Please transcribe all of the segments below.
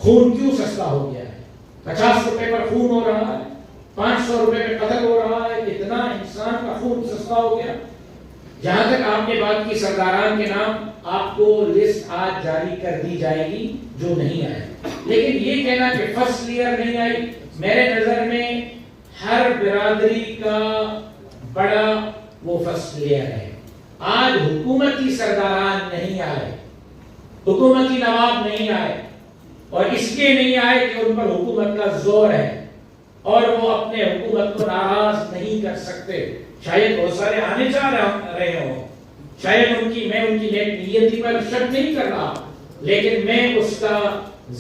خون کیوں سستا ہو گیا ہے؟ 50 روپے پر خون ہو رہا ہے، 500 روپے میں قتل ہو رہا ہے، اتنا انسان کا خون سستا ہو گیا۔ جہاں تک آپ نے بات کی سرداران کے نام، آپ کو لسٹ آج جاری کر دی جائے گی جو نہیں آئے، لیکن یہ کہنا کہ فرسٹ لیئر نہیں آئی، میرے نظر میں ہر برادری کا بڑا وہ فرسٹ لیئر ہے۔ آج حکومتی سرداران نہیں آئے، حکومتی نواب نہیں آئے، اور اس لیے نہیں آئے کہ ان پر حکومت کا زور ہے اور وہ اپنے حکومت کو ناراض نہیں کر سکتے۔ شاید بہت سارے آنے چاہ رہے ہوں، شاید میں ان کی نیک نیتی پر شک نہیں کر رہا، لیکن میں اس کا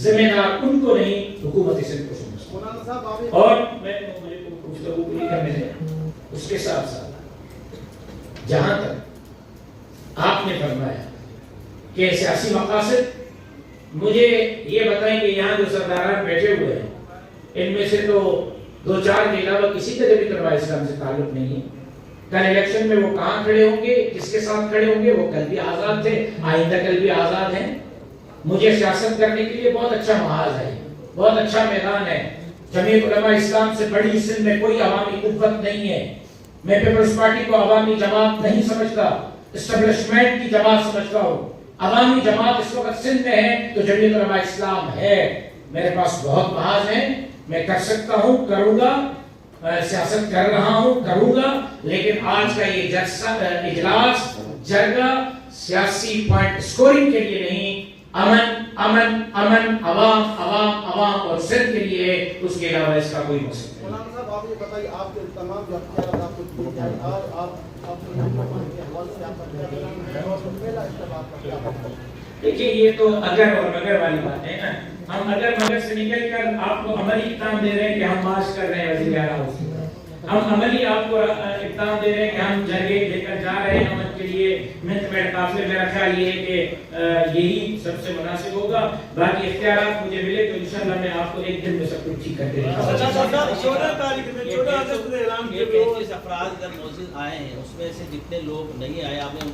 ذمہ دار ان کو نہیں، حکومت سندھ کو سمجھتا ہوں۔ اور میں مجھے گفتگو پوری کرنے دیں، اس کے ساتھ ساتھ جہاں تک آپ نے فرمایا کہ سیاسی مقاصد، مجھے یہ بتائیں کہ یہاں جو سرداران بیٹھے ہوئے ہیں، ان میں سے تو 2-4 کے علاوہ کسی کا جبھی طلبہ اسلام سے تعلق نہیں ہے۔ کل الیکشن میں وہ کہاں کھڑے ہوں گے، کس کے ساتھ کھڑے ہوں گے؟ وہ کل بھی آزاد تھے، آئندہ کل بھی آزاد ہیں۔ مجھے سیاست کرنے کے لیے بہت اچھا محاذ ہے، بہت اچھا میدان ہے۔ جمعیت علماء اسلام سے بڑی سندھ میں کوئی عوامی قوت نہیں ہے۔ میں پیپلز پارٹی کو عوامی جماعت نہیں سمجھتا، اسٹیبلشمنٹ کی جماعت سمجھتا ہوں۔ عوامی جماعت اس وقت سندھ میں ہے تو جمعیت علماء اسلام ہے۔ میرے پاس بہت محاذ ہیں، میں کر سکتا ہوں، کروں گا، سیاست کر رہا ہوں، کروں گا، لیکن آج کا یہ اجلاس جرگہ سیاسی پوائنٹ سکورنگ کے لیے نہیں، امن امن امن، عوام عوام عوام اور سندھ کے لیے ہے، اس کے علاوہ اس کا کوئی مقصد نہیں۔ مولانا صاحب آپ یہ بتائیے، آپ کے تمام جو اختیارات آپ کو دیے جائیں اور آپ اپنے کے حوالے سے آپ کا کیا کہنا ہے اور پہلا اختلاف کا کیا ہے؟ دیکھیے یہ تو اگر اور مگر والی بات ہے نا، ہم اگر مگر سے نکل کر آپ کو عملی اقدام دے رہے ہیں کہ ہم مارچ کر رہے ہیں وزیر اعلیٰ ہاؤس کی طرف، ہم عملی آپ کو اقدام دے رہے ہیں کہ ہم جرگے لے کر جا رہے ہیں امن کے لیے، منت میں قافلے، میرا خیال یہ ہے کہ یہی سب سے مناسب ہوگا۔ باقی اختیارات مجھے ملے تو انشاءاللہ میں آپ کو ایک دن میں سب کچھ ٹھیک کر کے دوں گا۔ 14 تاریخ میں 14 اگست میں اعلان کیا 35 افراد اگر موجود آئے ہیں، اس میں سے جتنے لوگ نہیں آئے آپ نے